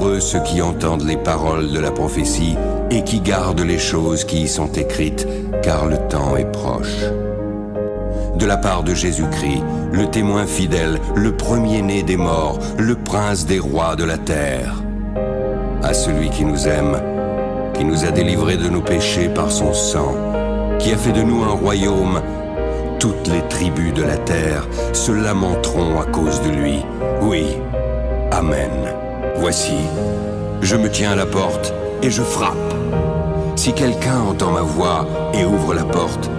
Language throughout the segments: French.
Heureux ceux qui entendent les paroles de la prophétie et qui gardent les choses qui y sont écrites, car le temps est proche. De la part de Jésus-Christ, le témoin fidèle, le premier-né des morts, le prince des rois de la terre. À celui qui nous aime, qui nous a délivrés de nos péchés par son sang, qui a fait de nous un royaume, toutes les tribus de la terre se lamenteront à cause de lui. Oui, Amen. Voici, je me tiens à la porte et je frappe. Si quelqu'un entend ma voix et ouvre la porte,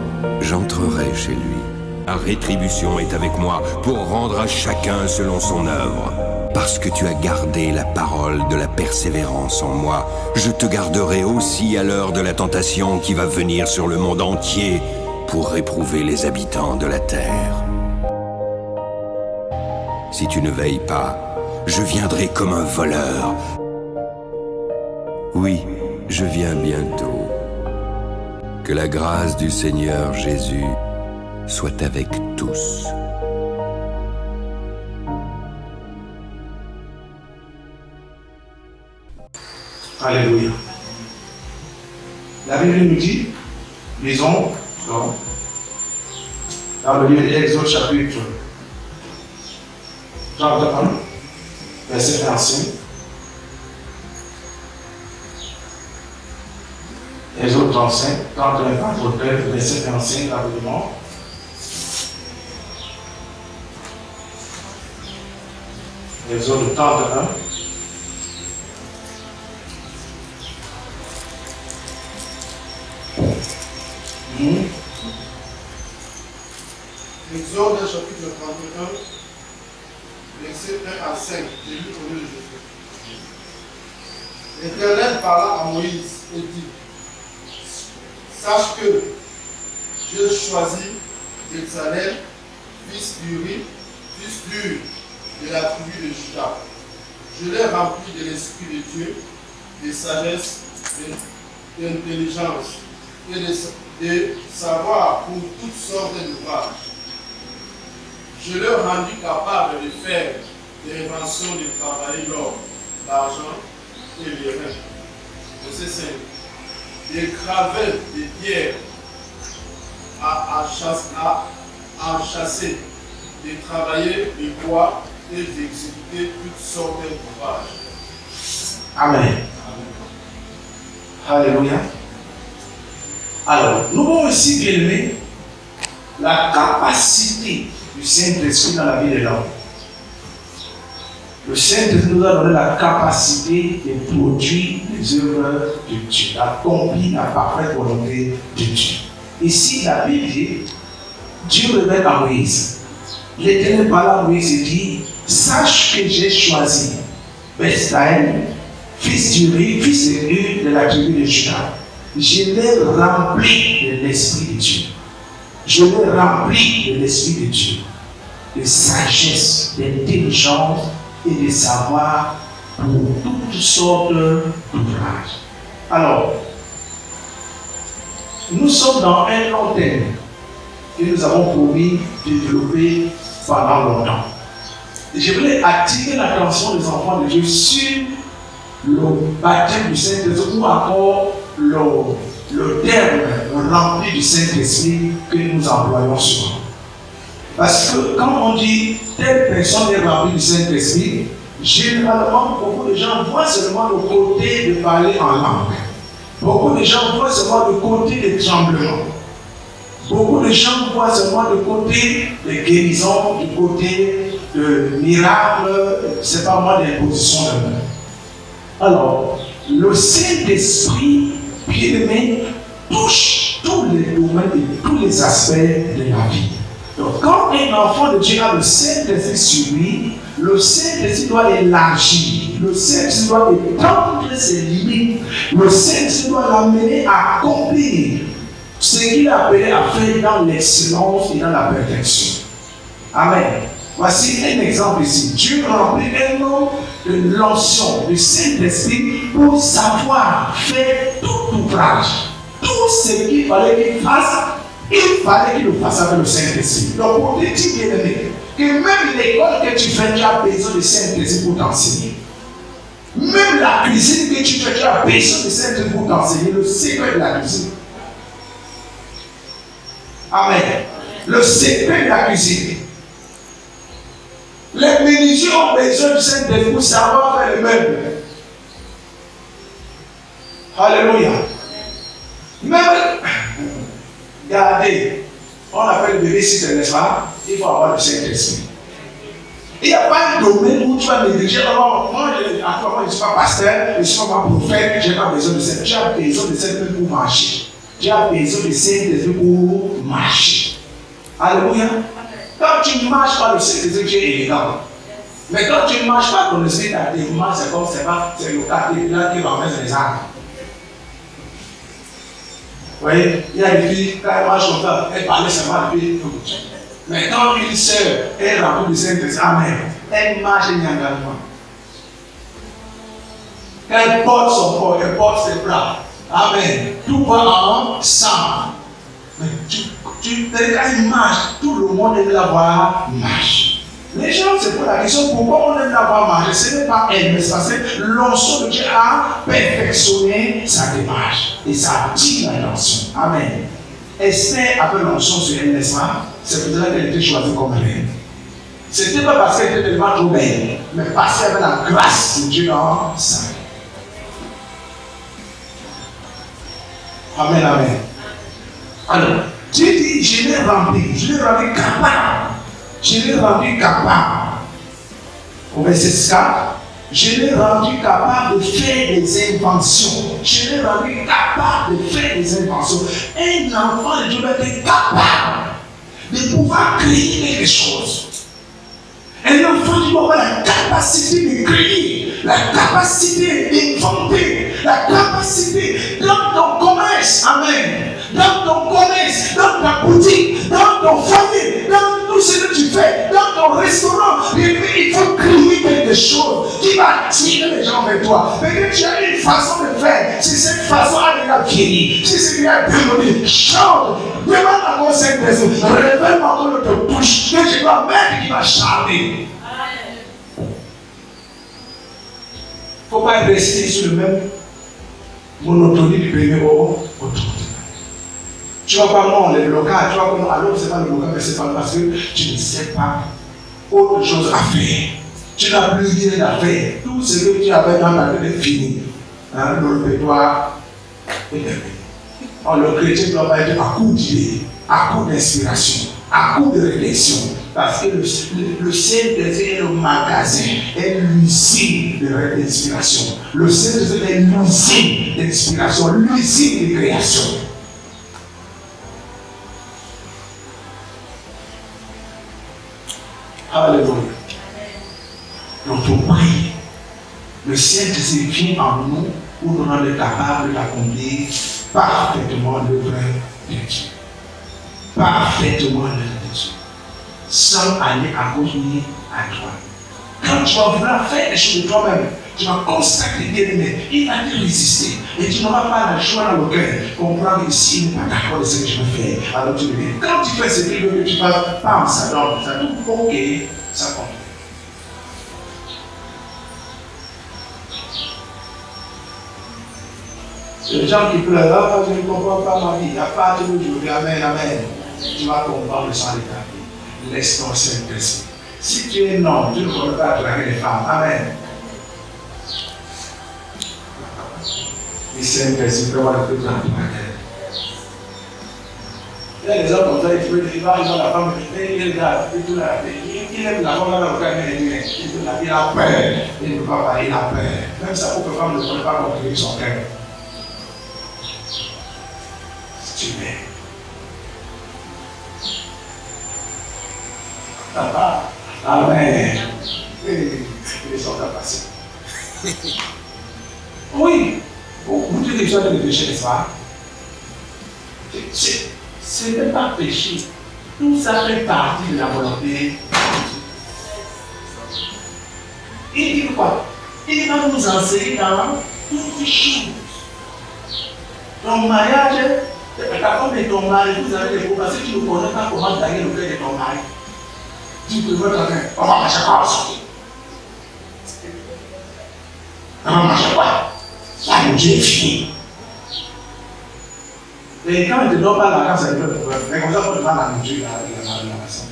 j'entrerai chez lui. La rétribution est avec moi pour rendre à chacun selon son œuvre. Parce que tu as gardé la parole de la persévérance en moi, je te garderai aussi à l'heure de la tentation qui va venir sur le monde entier pour réprouver les habitants de la terre. Si tu ne veilles pas, je viendrai comme un voleur. Oui, je viens bientôt. Que la grâce du Seigneur Jésus soit avec tous. Alléluia. La Bible nous dit, lisons dans le livre d'Exode chapitre 31, verset 25. Exode 35, 31, 43, verset 25, rapidement. Exode 31. Exode chapitre 31, verset 1 à 5, j'ai lu au nom de Jésus. L'Éternel parla à Moïse et dit, sache que je choisis Bezalel, fils d'Uri, fils d'Ur, de la tribu de Juda. Je l'ai rempli de l'Esprit de Dieu, de sagesse, d'intelligence et de savoir pour toutes sortes d'ouvrages. Je leur rendu capable de faire des inventions de travailler l'or, l'argent et les reins. Verset 5. Des gravels, des pierres à chasser, de travailler le bois et d'exécuter toutes sortes d'ouvrages. Amen. Alléluia. Alors, nous voyons aussi, bien aimé, la capacité du Saint-Esprit dans la vie de l'homme. Le Saint-Esprit nous a donné la capacité de produire les œuvres de Dieu, d'accomplir la parfaite volonté de Dieu. Ici, la Bible dit, Dieu révèle à Moïse. L'Éternel parle à Moïse et dit, sache que j'ai choisi Bezalel, fils d'Uri, fils de la tribu de Juda. Je l'ai rempli de l'Esprit de Dieu. Je l'ai rempli de l'Esprit de Dieu, de sagesse, d'intelligence et de savoir pour toutes sortes d'ouvrages. Alors, nous sommes dans un long thème que nous avons promis de développer pendant longtemps. Et je voulais attirer l'attention des enfants de Dieu sur le baptême du Saint-Esprit ou encore le terme rempli du Saint-Esprit que nous employons souvent. Parce que quand on dit telle personne est remplie du Saint-Esprit, généralement beaucoup de gens voient seulement le côté de parler en langue. Beaucoup de gens voient seulement le côté des tremblements. Beaucoup de gens voient seulement le côté des guérisons, du côté de miracles, c'est pas moi d'imposition de main. Alors, le Saint-Esprit, bien-aimé, touche tous les domaines et tous les aspects de la vie. Donc, quand un enfant de Dieu a le Saint-Esprit sur lui, le Saint-Esprit doit élargir, le Saint-Esprit doit étendre ses limites, le Saint-Esprit doit l'amener à accomplir ce qu'il a appelé à faire dans l'excellence et dans la perfection. Amen. Voici un exemple ici. Dieu remplit un homme de l'onction du Saint-Esprit pour savoir faire tout ouvrage. Tout ce qu'il fallait qu'il fasse, il fallait qu'il le fasse avec le Saint-Esprit. Donc, pour te dire, bien aimé, que même l'école que tu fais, tu as besoin du Saint-Esprit pour t'enseigner. Même la cuisine que tu fais, tu as besoin de Saint-Esprit pour t'enseigner le secret de la cuisine. Amen. Le secret de la cuisine. Les menuisiers ont besoin du Saint-Esprit pour savoir faire les meubles. Alléluia. Même, regardez, on appelle le bébé si n'est-ce pas? Il faut avoir le Saint-Esprit. Il n'y a pas un domaine où tu vas négliger. Alors, moi, je ne suis pas pasteur, je ne suis pas prophète, je n'ai pas besoin de Saint-Esprit. Tu as besoin de Saint-Esprit pour marcher. Tu as besoin de Saint-Esprit pour marcher. Alléluia. Quand tu ne marches pas, le Saint-Esprit, tu es élégant. Mais quand tu ne marches pas, ton esprit, ta démarche, c'est comme c'est le caterpillar qui ramène les arbres. Vous voyez, il y a des filles, quand elles marchent comme ça, elles parlent seulement depuis. Mais quand une sœur est remplie de Saint-Esprit, Amen, elle marche et il y a engagement. Elle porte son corps, elle porte ses bras. Amen. Tout va ensemble. Mais quand il marche, tout le monde aime la voir marcher. Les gens se posent la question pourquoi on aime la voir marcher. Ce n'est pas elle, mais c'est parce que l'onction de Dieu a perfectionné sa démarche et ça attire l'attention. Amen. Esther avait l'onction sur elle, n'est-ce pas? C'est pour ça qu'elle était choisie comme reine. Ce n'était pas parce qu'elle était tellement trop belle, mais parce qu'elle avait la grâce de Dieu dans sa vie. Amen, amen. Alors, Dieu dit, je l'ai rendu capable. Je l'ai rendu capable. Au verset 4, je l'ai rendu capable de faire des inventions. Je l'ai rendu capable de faire des inventions. Un enfant de Dieu doit être capable de pouvoir créer quelque chose. Un enfant doit avoir la capacité de créer, la capacité d'inventer, la capacité dans ton commerce. Amen. Dans ton commerce, dans ta boutique, dans ton foyer, dans tout ce que tu fais, dans ton restaurant, il faut créer quelque chose qui va attirer les gens vers toi. Mais que tu as une façon de faire, si cette façon a déjà vieilli, si c'est déjà démodé, change. Demande à mon Saint-Esprit, révèle-moi qu'on ne te touche, que je dois mettre qui va charmer. Il ne faut pas rester sur le même monotonie du premier au tour. Tu vas pas non, le blocage, tu vas pas non, alors c'est pas le blocage, mais c'est pas parce que tu ne sais pas autre chose à faire. Tu n'as plus rien à faire. Tout ce que tu avais dans ta tête est fini. Hein, le répertoire est terminé. Alors le chrétien doit pas être à coup d'idée, à coup d'inspiration, à coup de réflexion. Parce que le Saint-Esprit est le magasin, est l'usine d'inspiration. Le Saint-Esprit est l'usine d'inspiration, l'usine de création. Alléluia. Donc, on prie. Le Saint-Esprit vient en nous pour nous rendre capables d'accomplir parfaitement l'œuvre de Dieu. Parfaitement l'œuvre de Dieu. Sans aller à gauche ni à droite. Quand tu vas vouloir faire les choses de toi-même, tu vas constater bien-aimé, il va te résister. Et tu n'auras pas la joie dans le cœur. Comprendre que s'il n'est pas d'accord de ce que je veux faire, alors tu le dis. Quand tu fais ce qu'il veut que tu fasses, bam, ça donne, ça tout ok, ça compte. Les gens qui pleurent, ah, je ne comprends pas ma vie, il n'y a pas de jour, amen, amen. Tu vas comprendre sans l'état. Laisse ton Saint-Esprit. Si tu es non, tu ne pourras pas draguer les femmes. Amen. Le Saint-Esprit vraiment le plus grand de la terre. Il y a des gens comme ça, ils vont dans la femme, il regarde, il aime la femme dans le cœur, il a peur, il ne peut pas parler, il a peur. Même sa propre femme ne peut pas contrôler son cœur. Si tu m'aimes. Papa, amen. Ils sont capables. Oui, beaucoup de gens de péché, n'est-ce pas? Ce n'est pas péché. Tout ça fait partie de la volonté. Il dit quoi? Il va nous enseigner dans toutes choses. Ton mariage, la femme de ton mari, vous avez des problèmes. Si tu ne connais pas comment gagner le cœur de ton mari, tu peux me dire, on va marcher comme ça. On va manger quoi? La nourriture est finie. Et quand il ne te donne pas l'argent, c'est un problème. Mais comme ça, quand tu vas la nourriture, il y a la maison.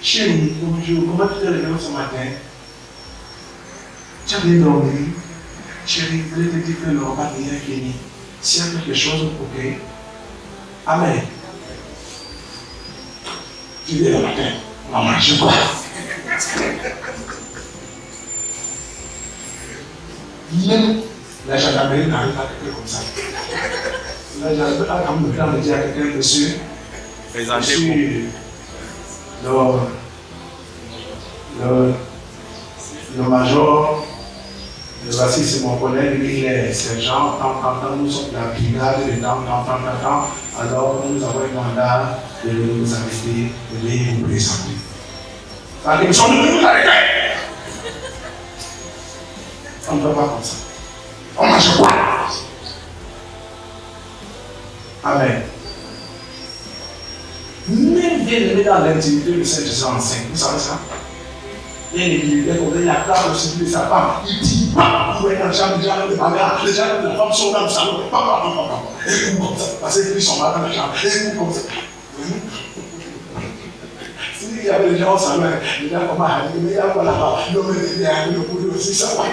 Chérie, bonjour, comment tu t'es levé ce matin? Tu as bien dormi? Chérie, je voulais te dire que le repas n'est fini. S'il y a quelque chose, ok? Amen. Tu dis le matin, on va manger quoi? Même la gendarmerie n'arrive pas à quelqu'un comme ça. La gendarmerie a quand même le temps de dire à quelqu'un, monsieur, le major, voici c'est mon collègue, lui il est sergent, tant, nous sommes de la brigade, de tant, alors nous avons un mandat de nous arrêter, de les vous présenter. La démission de nous arrêter. On ne peut pas comme ça. On mange quoi? Amen. Même bien aimé dans l'intimité de Saint-Jésus enseigne. Vous savez ça? Bien aimé, il a peur de celui de sa femme. Il dit, pas, vous voyez dans le champ, les gens de bagarre, les gens de la femme sont dans le salon. Papa. Et vous comme ça. Parce qu'ils sont mal dans le champ. Et vous comme ça. S'il y avait des gens au salon, les gens comme ça, mais il y a pas là-bas. L'homme est derrière le boulot aussi, ça va.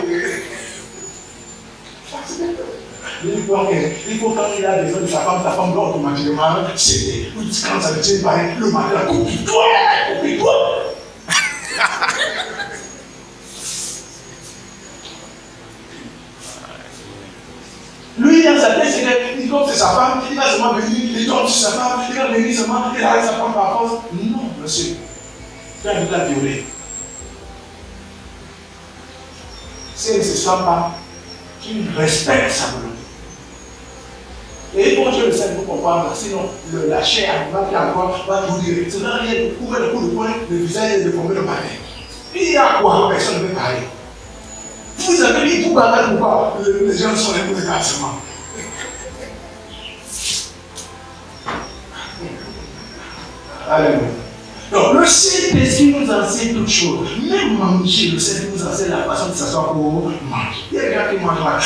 Il faut quand il a besoin de sa femme doit automatiquement céder. Quand ça ne tient pas, le matin, copie-toi. Lui, dans sa tête, c'est qu'il compte sur sa femme, il va seulement venir, il tombe sur sa femme, il va venir seulement, il arrête sa femme par force. Non, monsieur. Tu as la violer. Si elle ne se sent pas, tu respectes sa volonté. Et pour Dieu le sait, vous comprendre, sinon la chair va vous dire, c'est n'a rien de couvrir le coup de poing, le visage et de former le palais. Il y a quoi? Personne ne veut parler. Vous avez dit tout bagarre pourquoi les gens sont les mauvais garçons. Alléluia. Donc le Saint-Esprit nous enseigne toutes choses. Même manger, le Saint-Esprit nous enseigne la façon de s'asseoir pour manger. Il y a des gens qui mangent mal.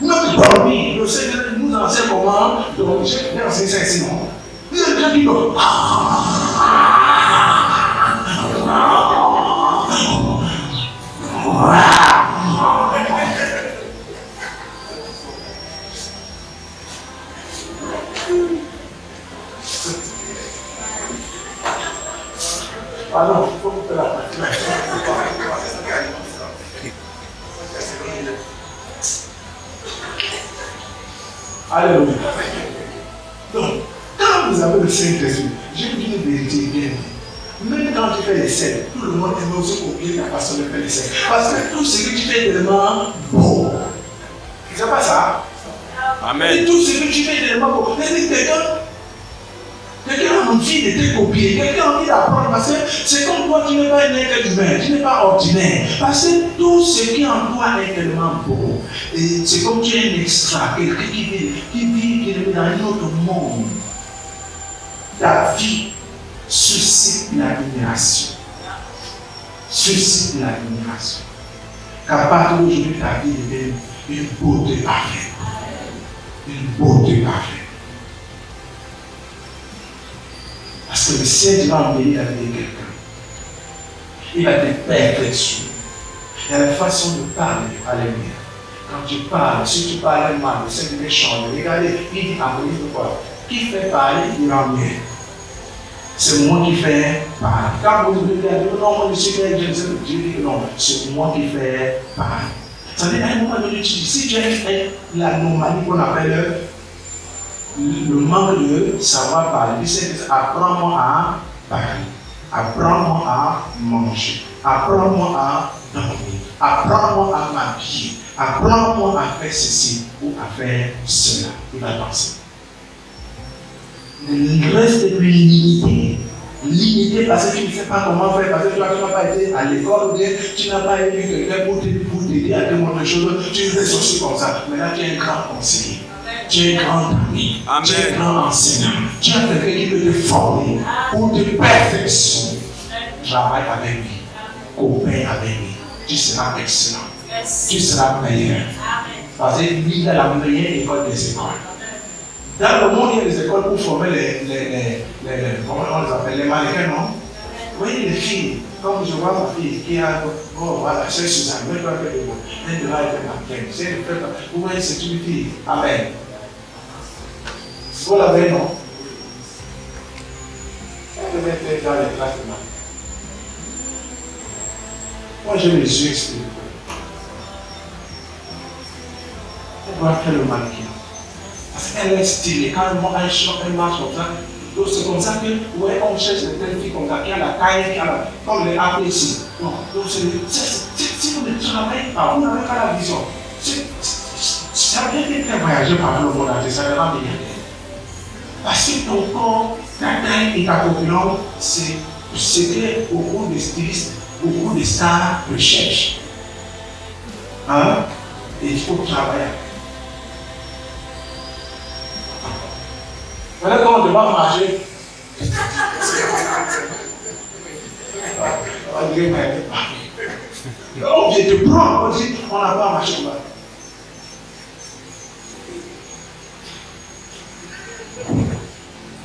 Notre dormir, le Seigneur nous enseigne comment dormir. J'ai bien enseigné ça ici, non? Il y a des gens qui dorment. Ah non, il faut couper la partie. Alléluia. Donc, quand vous avez le Saint-Esprit, je vous dis une vérité bien. Même quand tu fais les scènes, tout le monde aime aussi copier la façon de faire les scènes. Parce que tout ce que tu fais est tellement beau. C'est pas ça? Amen. Et tout ce que tu fais est tellement beau. Quelqu'un a envie de te copier, quelqu'un a envie d'apprendre parce que c'est comme toi, tu n'es pas un être humain, tu n'es pas ordinaire. Parce que tout ce qui en toi est tellement beau. Et c'est comme tu es un extra, quelqu'un qui vit dans un autre monde. Ta vie suscite l'admiration. Suscite l'admiration. Qu'à partir d'aujourd'hui, ta vie devient une beauté parfaite. Une beauté parfaite. Parce que le Seigneur va embellir la vie de quelqu'un. Il va te perdre dessus. Il y a la façon de parler. Alléluia. Quand tu parles, si tu parles mal, le Seigneur change. Regardez, il dit à Moïse quoi? Qui fait parler, il en vient. C'est moi qui fais parler. Quand vous dites, non, moi je suis fait, je dis que non, c'est moi qui fais parler. Ça veut dire, à un moment donné, tu dis, si tu as l'anomalie qu'on appelle le manque de savoir parler, c'est apprends-moi à parler, apprends-moi à manger, apprends-moi à dormir, apprends-moi à m'habiller, apprends-moi à faire ceci ou à faire cela. Il va penser. Ne reste plus limité. Limité parce que tu ne sais pas comment faire, parce que tu n'as pas été à l'école, tu n'as pas eu quelqu'un pour t'aider à te montrer des choses, tu restes aussi comme ça. Maintenant tu es un grand conseiller. Tu es grand ami. Amen. Tu es grand enseignant. Tu as quelqu'un qui peut te former pour te perfectionner. Travaille avec lui. Coopère avec lui. Tu seras excellent. Tu seras meilleur. Parce que lui, il a la meilleure école des écoles. Dans le monde, il y a des écoles pour former comment on les appelle, les mannequins, non? Vous voyez les filles, comme je vois ma fille qui a, oh voilà, c'est Suzanne, elle doit faire des mots, elle doit être mannequin, vous voyez, c'est une fille. Amen. Vous l'avez, non? Elle devait être dans les classes de maths. Moi, j'ai les yeux spirituels. Elle doit faire le mannequin. Parce qu'elle est stylée. Quand elle marche comme ça, donc c'est comme ça que, ouais, on cherche des telles filles comme ça, qui a la taille, qui a la. Comme les appelle ici. Non, donc si vous ne travaillez pas, vous n'avez pas la vision. Ça veut dire que voyager par le monde entier, ça ne va pas venir. Parce que ton corps, ta taille et ta corpulence, c'est ce que beaucoup de stylistes, beaucoup de stars recherchent. Hein? Et il faut travailler. Voilà comment on doit marcher. On vient te prendre, on dit, on n'a pas marché comme ça.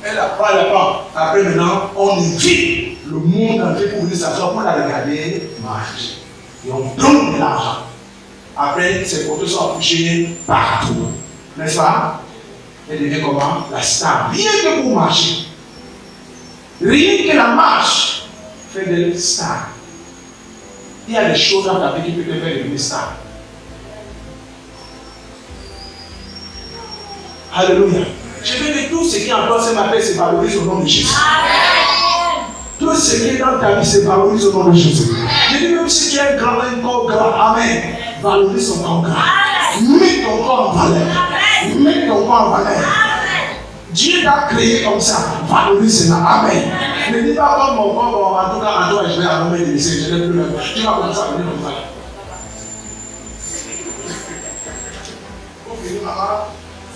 Elle apprend. Après maintenant, on invite le monde entier pour venir s'asseoir pour la regarder marcher. Et on donne de l'argent. Après, ces photos sont affichées partout. N'est-ce pas? Elle devient comment? La star. Rien que pour marcher. Rien que la marche fait de star. Il y a des choses dans ta vie qui peuvent te faire devenir star. Alléluia. Je veux que tout ce qui est en toi ce matin se valorise au nom de Jésus. Amen. Tout ce qui est dans ta vie se valorise au nom de Jésus. Je dis même si tu es un corps grand, amen. Valorise ton corps grand. Mets ton corps en valeur. Mets ton corps en valeur. Dieu t'a créé comme ça. Valorise cela. Amen. Ne dis pas comme mon corps, en tout cas, en toi, je vais avoir des essais. Je n'ai plus le. Tu vas commencer à venir comme ça. Pour finir, maman,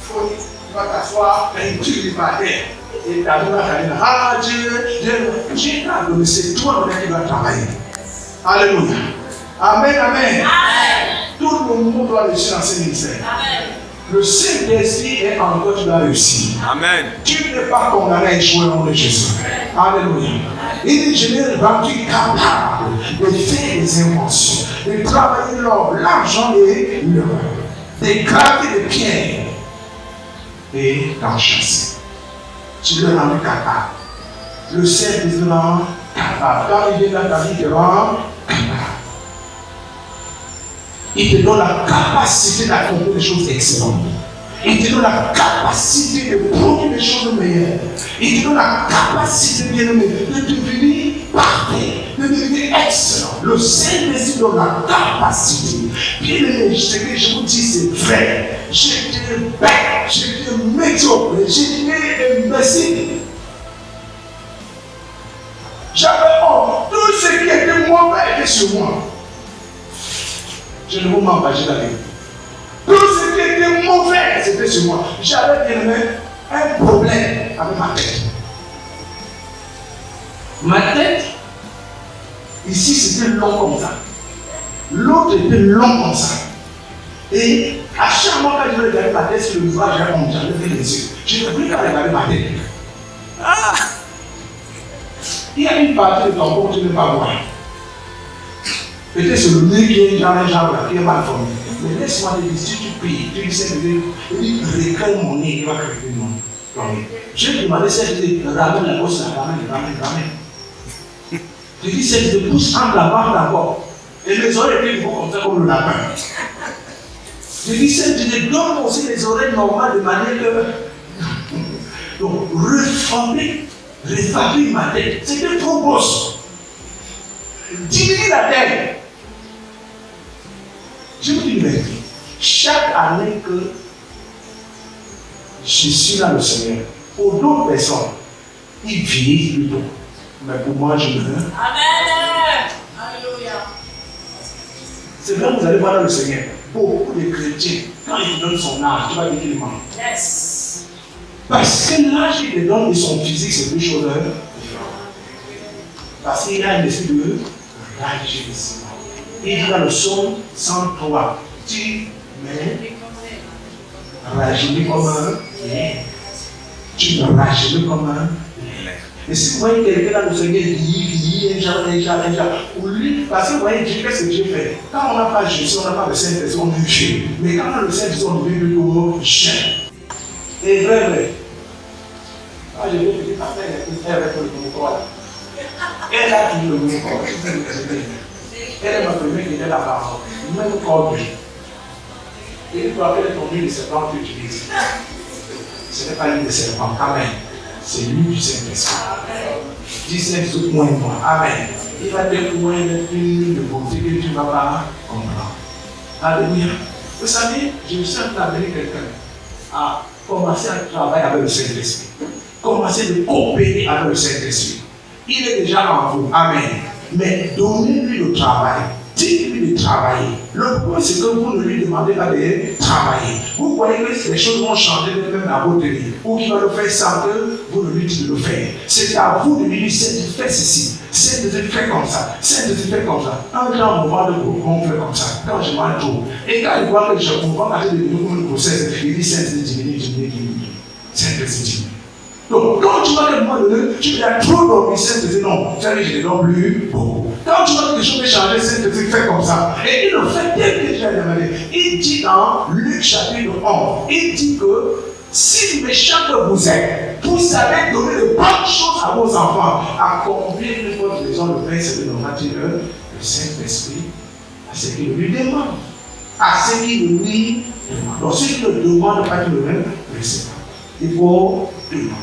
tu vas t'asseoir et tu lis par terre. Et ta vie va t'amener. Ah Dieu t'a donné, c'est toi qui dois travailler. Alléluia. Amen, amen. Tout le monde doit réussir dans ce ministère. Amen. Le Saint-Esprit est en toi, tu dois réussir. Amen. Tu n'es pas condamné à échouer au nom de Jésus. Alléluia. Il dit, je l'ai rendu capable de faire des inventions, de travailler l'or, l'argent et l'or, de graver des pierres et d'en chasser. Tu l'as rendu capable. Le Saint-Esprit te rend capable. Quand il vient dans ta vie, il te rend capable. Il te donne la capacité d'accomplir des choses excellentes. Il te donne la capacité de produire des choses meilleures. Il te donne la capacité, bien-aimé, de devenir parfait, de devenir excellent. Le Saint-Esprit donne la capacité. Bien-aimé, ce que je vous dis, c'est vrai. J'étais bête, j'étais médiocre, j'étais imbécile. J'avais honte. Tout ce qui était mauvais était sur moi. Je ne vous mens pas, j'ai la vérité. Tout ce qui était mauvais, c'était sur moi. J'avais bien aimé un problème avec ma tête. Ma tête, ici c'était long comme ça. L'autre était long comme ça. Et à chaque fois que je regardais ma tête sur le visage, j'avais honte, j'avais fait les yeux. Je n'ai plus qu'à regarder ma tête. Ah! Il y a une partie de ton corps que tu ne peux pas voir. Peut-être c'est le nez qui est dans un genre qui est mal formé. Mais laisse-moi te dire, si tu pries, tu dis, il recrée mon nez, il va créer mon nez. Je lui demandais si elle disait, ramène la bosse, ramène. Je dis, si elle te pousse entre la barre d'abord. Et mes oreilles étaient comme ça, comme le lapin. Je dis, si elle te donne aussi les oreilles normales de manière que. Donc, refabrique ma tête. C'était trop grosse. Diminue la tête. Je vous dis une vérité. Chaque année que je suis dans le Seigneur, pour d'autres personnes, ils vieillissent plutôt. Mais pour moi, je me veux. Amen. Alléluia. C'est vrai que vous allez voir dans le Seigneur. beaucoup de chrétiens, quand ils te donnent son âge, tu vas dire qu'il ment. Yes. Parce que l'âge qu'il te donne et son physique, c'est deux choses différentes. Parce qu'il y a un esprit de rajeunissement. Il dit dans le psaume 103, tu m'es rajeuni comme un lait. Tu me rajeunis comme un lait. Et si vous voyez quelqu'un dans le Seigneur vieillit, un genre, ou lui, parce que vous voyez Dieu, qu'est-ce que Dieu fait? Quand on n'a pas Jésus, on n'a pas de Saint-Esprit, on est vieux. Mais quand on a le Saint-Esprit, on devient plutôt jeune. Et vrai. Quand je vais dire, elle est pour le bon corps. Elle a toujours le bon corps. Elle est ma première qui était là-bas. Même corps. Et il faut appeler ton huile de serpent que tu utilises. Ce n'est pas l'huile de serpent. Amen. C'est l'huile du Saint-Esprit. Dis Saint-Esprit, moi et moi. Amen. Il va te témoigner une huile de beauté que tu ne vas pas comprendre. Alléluia. Vous savez, je me suis amené quelqu'un à commencer à travailler avec le Saint-Esprit. Commencer à coopérer avec le Saint-Esprit. Il est déjà en vous. Amen. Mais donnez-lui le travail. Dites-lui de travailler. Le point, c'est que vous ne lui demandez pas de travailler. Vous voyez que les choses vont changer même à votre vie. Ou qu'il va le faire sans que vous ne lui dites de le faire. C'est à vous de lui dire, fais ceci. Fais comme ça. Fais comme ça. Un grand moment de groupe, on fait comme ça. Quand je mange trop. Et quand il voit que je comprends que je deviens comme une grossesse, il dit diminue. Diminue. Donc, quand tu vois que moi, tu as trop dormi, Saint-Esprit, non, je ne donne plus beaucoup. Quand tu vois que quelque chose peut changer, Saint-Esprit, fais comme ça. Et il le fait tel que tu as demandé. Il dit dans Luc chapitre 11, il dit que si méchant que vous êtes, vous savez donner de bonnes choses à vos enfants, à combien de fois les gens le Père, c'est de donner le Saint-Esprit à ceux qui le lui demandent. À ceux qui le lui demandent. Donc, ceux qui ne demandent pas, qui le même, ne le sait pas. Il faut demander.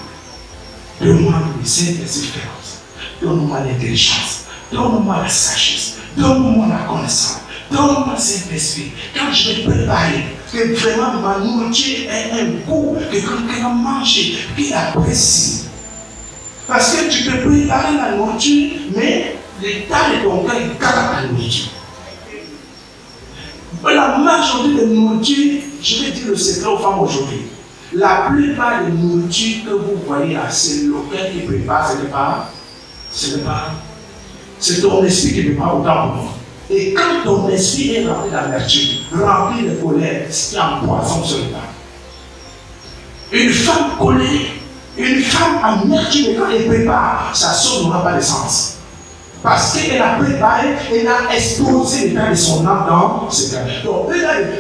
Demande le Saint-Esprit, fais comme ça. Donne-moi l'intelligence. Donne-moi la sagesse. Donne-moi la connaissance. Donne-moi le Saint-Esprit. Quand je vais préparer, que vraiment ma nourriture ait un goût, que quelqu'un mange, qu'il apprécie. Parce que tu peux préparer la nourriture, mais l'état de ton cœur, il garde la nourriture. La majorité de nourriture, je vais dire le secret aux femmes aujourd'hui. La plupart des nourritures que vous voyez là, c'est le cœur qui prépare, ce n'est pas. C'est ton esprit qui prépare autant pour moi. Et quand ton esprit est rempli d'amertume, rempli de colère, ce qui empoisonne sur le temps. Une femme colère, une femme amertume, quand elle prépare, sa sauce n'aura pas de sens. Parce qu'elle a préparé, elle a exposé l'état de son âme dans ce cas. Donc,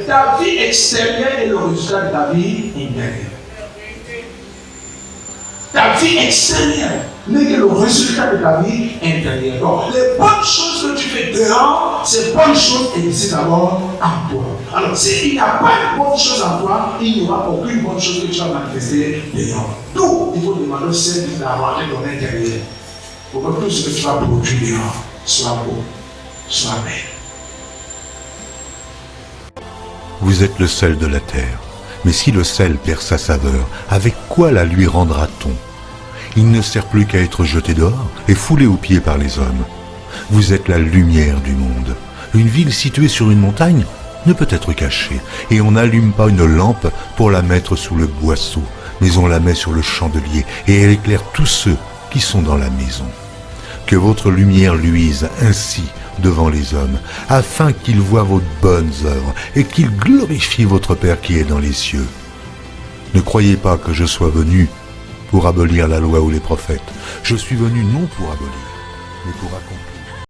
ta vie extérieure est le résultat de ta vie intérieure. Ta vie extérieure n'est que le résultat de ta vie intérieure. Donc, les bonnes choses que tu fais dehors, ces bonnes choses existent d'abord en toi. Alors, s'il n'y a pas de bonnes choses en toi, il n'y aura aucune bonne chose que tu vas manifester dehors. Donc, il faut demander au Seigneur d'arranger ton intérieur. Pour que tout ce que tu vas produire soit beau, soit belle. Vous êtes le sel de la terre. Mais si le sel perd sa saveur, avec quoi la lui rendra-t-on? Il ne sert plus qu'à être jeté dehors et foulé aux pieds par les hommes. Vous êtes la lumière du monde. Une ville située sur une montagne ne peut être cachée, et on n'allume pas une lampe pour la mettre sous le boisseau, mais on la met sur le chandelier, et elle éclaire tous ceux qui sont dans la maison. Que votre lumière luise ainsi devant les hommes, afin qu'ils voient vos bonnes œuvres et qu'ils glorifient votre Père qui est dans les cieux. Ne croyez pas que je sois venu pour abolir la loi ou les prophètes. Je suis venu non pour abolir, mais pour accomplir.